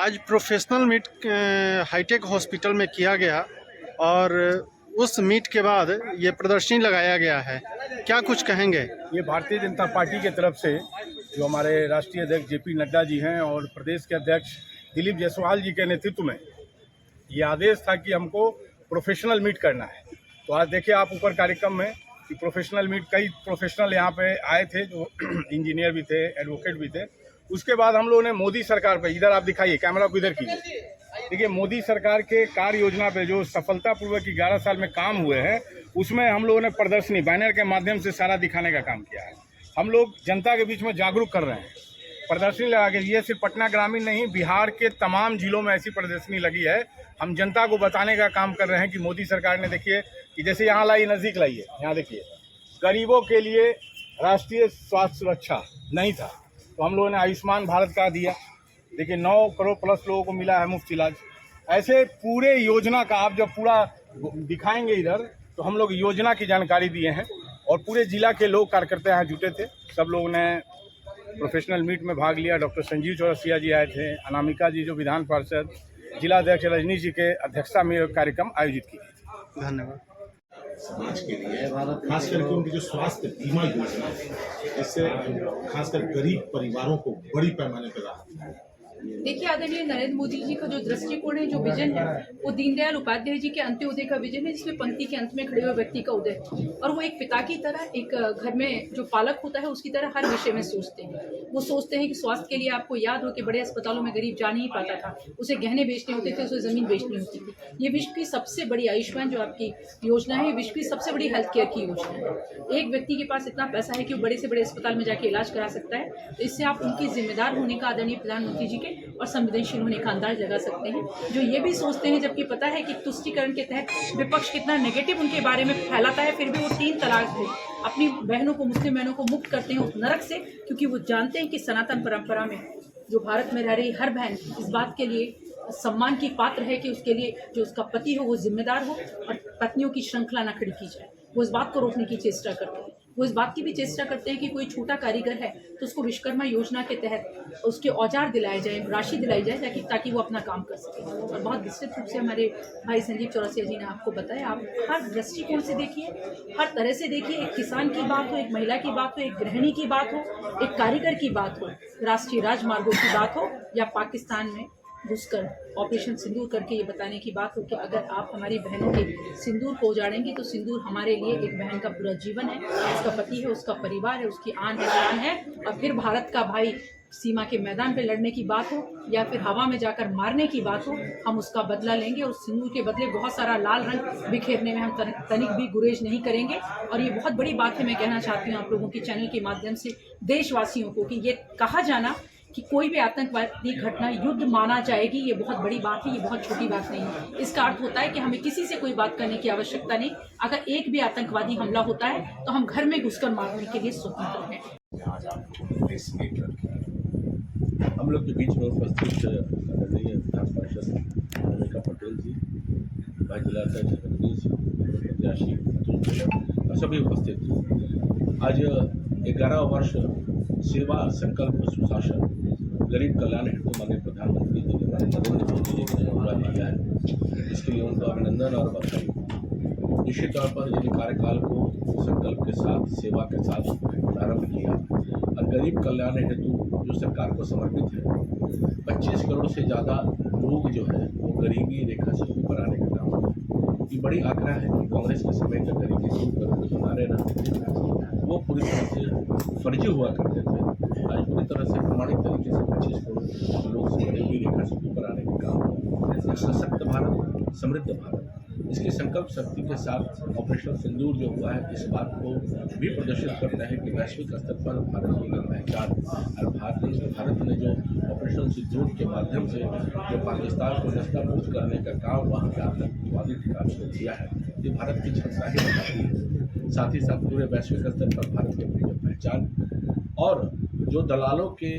आज professional meet hi tech hospital में किया गया और उस मीट के बाद ये प्रदर्शनी लगाया गया है। क्या कुछ कहेंगे? ये भारतीय जनता पार्टी के तरफ से जो हमारे राष्ट्रीय अध्यक्ष जेपी नड्डा जी हैं और प्रदेश के अध्यक्ष दिलीप जायसवाल जी के नेतृत्व में ये आदेश था कि हमको प्रोफेशनल मीट करना है। तो आज देखिए आप ऊपर कार्यक्रम में कि प्रोफेशनल मीट, कई प्रोफेशनल यहाँ पे आए थे जो इंजीनियर भी थे, एडवोकेट भी थे। उसके बाद हम लोगों ने मोदी सरकार पे, इधर आप दिखाइए, कैमरा को इधर कीजिए, देखिए मोदी सरकार के कार्य योजना पे जो सफलतापूर्वक 11 साल में काम हुए हैं उसमें हम लोगों ने प्रदर्शनी बैनर के माध्यम से सारा दिखाने का काम किया है। हम लोग जनता के बीच में जागरूक कर रहे हैं प्रदर्शनी लगा के। ये सिर्फ पटना ग्रामीण नहीं, बिहार के तमाम जिलों में ऐसी प्रदर्शनी लगी है। हम जनता को बताने का काम कर रहे हैं कि मोदी सरकार ने, देखिए कि जैसे यहाँ लाई, नज़दीक लाइए, यहाँ देखिए गरीबों के लिए राष्ट्रीय स्वास्थ्य सुरक्षा नहीं था तो हम लोगों ने आयुष्मान भारत का दिया। देखिए 9 करोड़ प्लस लोगों को मिला है मुफ्त इलाज। ऐसे पूरे योजना का आप जब पूरा दिखाएंगे इधर तो हम लोग योजना की जानकारी दिए हैं और पूरे जिला के लोग कार्यकर्ता यहाँ जुटे थे। सब लोगों ने प्रोफेशनल मीट में भाग लिया। डॉक्टर संजीव चौरसिया जी आए थे, अनामिका जी जो विधान पार्षद, जिला अध्यक्ष रजनी जी के अध्यक्षता में कार्यक्रम आयोजित की गई थी। धन्यवाद। समाज के लिए खास करके उनकी जो स्वास्थ्य बीमा योजना है इससे खासकर गरीब परिवारों को बड़ी पैमाने पर राहत है। देखिए आदरणीय नरेंद्र मोदी जी का जो दृष्टिकोण है, जो विजन है, वो दीनदयाल उपाध्याय जी के अंत्योदय का विजन है, जिसमें पंक्ति के अंत में खड़े हुए व्यक्ति का उदय, और वो एक पिता की तरह, एक घर में जो पालक होता है उसकी तरह हर विषय में सोचते हैं। वो सोचते हैं कि स्वास्थ्य के लिए, आपको याद हो कि बड़े अस्पतालों में गरीब जा नहीं पाता था, उसे गहने बेचने होते थे, उसे जमीन बेचनी होती थी। ये विश्व की सबसे बड़ी आयुष्मान जो आपकी योजना है, विश्व की सबसे बड़ी हेल्थ केयर की योजना है। एक व्यक्ति के पास इतना पैसा है कि वो बड़े से बड़े अस्पताल में जाके इलाज करा सकता है। तो इससे आप उनकी जिम्मेदार होने का, आदरणीय प्रधानमंत्री जी के, और संवेदनशील होने का अंदाज लगा सकते हैं। जो ये भी सोचते हैं, जबकि पता है कि तुष्टीकरण के तहत विपक्ष कितना नेगेटिव उनके बारे में फैलाता है, फिर भी वो 3 तलाक से अपनी बहनों को, मुस्लिम बहनों को मुक्त करते हैं उस नरक से, क्योंकि वो जानते हैं कि सनातन परंपरा में जो भारत में रह रही हर बहन इस बात के लिए सम्मान की पात्र है कि उसके लिए जो उसका पति हो वो जिम्मेदार हो और पत्नियों की श्रृंखला न खड़ी की जाए। वो इस बात को रोकने की चेष्टा करते हैं। वो इस बात की भी चेष्टा करते हैं कि कोई छोटा कारीगर है तो उसको विश्वकर्मा योजना के तहत उसके औजार दिलाए जाए, राशि दिलाई जाए, ताकि वो अपना काम कर सके। और बहुत विस्तृत रूप से हमारे भाई संजीव चौरसिया जी ने आपको बताया। आप हर दृष्टिकोण से देखिए, हर तरह से देखिए। एक किसान की बात हो, एक महिला की बात हो, एक गृहिणी की बात हो, एक कारीगर की बात हो, राष्ट्रीय राजमार्गों की बात हो, या पाकिस्तान में घुसकर ऑपरेशन सिंदूर करके ये बताने की बात हो कि अगर आप हमारी बहनों के सिंदूर को उजाड़ेंगे तो सिंदूर हमारे लिए एक बहन का पूरा जीवन है, उसका पति है, उसका परिवार है, उसकी आन है, शान है। और फिर भारत का भाई सीमा के मैदान पे लड़ने की बात हो या फिर हवा में जाकर मारने की बात हो, हम उसका बदला लेंगे। और सिंदूर के बदले बहुत सारा लाल रंग बिखेरने में हम तनिक भी गुरेज नहीं करेंगे। और ये बहुत बड़ी बात है, मैं कहना चाहती हूँ आप लोगों के चैनल के माध्यम से देशवासियों को, कि ये कहा जाना कि कोई भी आतंकवादी घटना युद्ध माना जाएगी, ये बहुत बड़ी बात है, ये बहुत छोटी बात नहीं है। इसका अर्थ होता है कि हमें किसी से कोई बात करने की आवश्यकता नहीं। अगर एक भी आतंकवादी हमला होता है तो हम घर में घुसकर मारने के लिए स्वतंत्र हैं। हम लोग के बीच में उपस्थित आदरणीय विधान पार्षद अनामिका पटेल जी, भाई जिला अध्यक्ष रजनी जी, प्रत्याशी और सभी उपस्थित थे। आज 11 वर्ष सेवा संकल्प सुशासन गरीब कल्याण हेतु माननीय प्रधानमंत्री जी ने, नरेंद्र मोदी जी ने पूरा किया है, इसके लिए उनको अभिनंदन और बधाई। निश्चित तौर पर यदि कार्यकाल को संकल्प के साथ, सेवा के साथ प्रारंभ किया और गरीब कल्याण हेतु जो सरकार को समर्पित है, 25 करोड़ से ज़्यादा लोग जो है वो गरीबी रेखा से ऊपर आने का काम है। ये बड़ी आग्रह है कि कांग्रेस के समय का गरीबी दूर करोड़ जो हमारे रहते थे वो पूरी तरह से फर्जी हुआ करते थे। आज पूरी तरह से प्रमाणित तरीके से 25 करोड़ लोग से गरीबी रेखा से ऊपर आने का काम है। सशक्त भारत, समृद्ध भारत, इसकी संकल्प शक्ति के साथ ऑपरेशन सिंदूर जो हुआ है, इस बात को भी प्रदर्शित करता है कि वैश्विक स्तर पर भारत की पहचान, और भारत ने जो ऑपरेशन सिंदूर के माध्यम से जो पाकिस्तान को नस्तानाबूद करने का काम वहाँ के आतंकवादी ठिकानों को किया है, ये भारत की क्षमता ही बताती है। साथ ही साथ पूरे वैश्विक स्तर पर भारत की अपनी पहचान, और जो दलालों के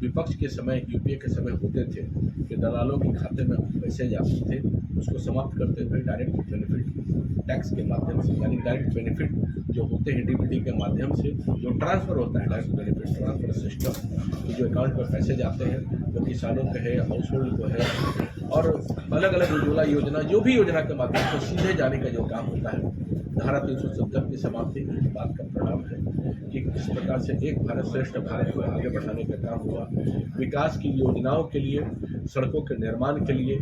विपक्ष के समय, यूपीए के समय होते थे कि दलालों के खाते में पैसे जाते थे, उसको समाप्त करते हुए डायरेक्ट बेनिफिट टैक्स के माध्यम से, यानी डायरेक्ट बेनिफिट जो होते हैं डीबीटी के माध्यम से, जो ट्रांसफ़र होता है डायरेक्ट बेनिफिट ट्रांसफ़र सिस्टम, तो जो अकाउंट में पैसे जाते हैं, वो किसानों के है, हाउस होल्ड को है, और अलग अलग उज्ज्वला योजना, जो भी योजना के माध्यम से सीधे जाने का जो काम होता है, धारा 370 की समाप्ति इस बात का परिणाम है कि किस प्रकार से एक भारत श्रेष्ठ भारत को आगे बढ़ाने का काम हुआ। विकास की योजनाओं के लिए, सड़कों के निर्माण के लिए,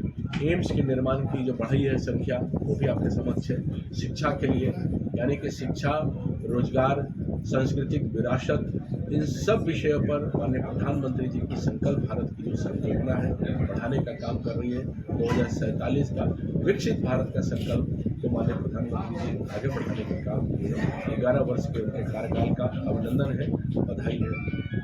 एम्स के निर्माण की जो बढ़ी है संख्या, वो भी आपके समक्ष है। शिक्षा के लिए, यानी कि शिक्षा, रोजगार, सांस्कृतिक विरासत, इन सब विषयों पर माननीय प्रधानमंत्री जी की संकल्प भारत की जो संकल्पना है बढ़ाने का काम कर रही है। 2047 का विकसित भारत का संकल्प को माननीय प्रधानमंत्री जी आगे बढ़ाने का काम किए। 11 वर्ष के उनके कार्यकाल का अभिनंदन है, बधाई है।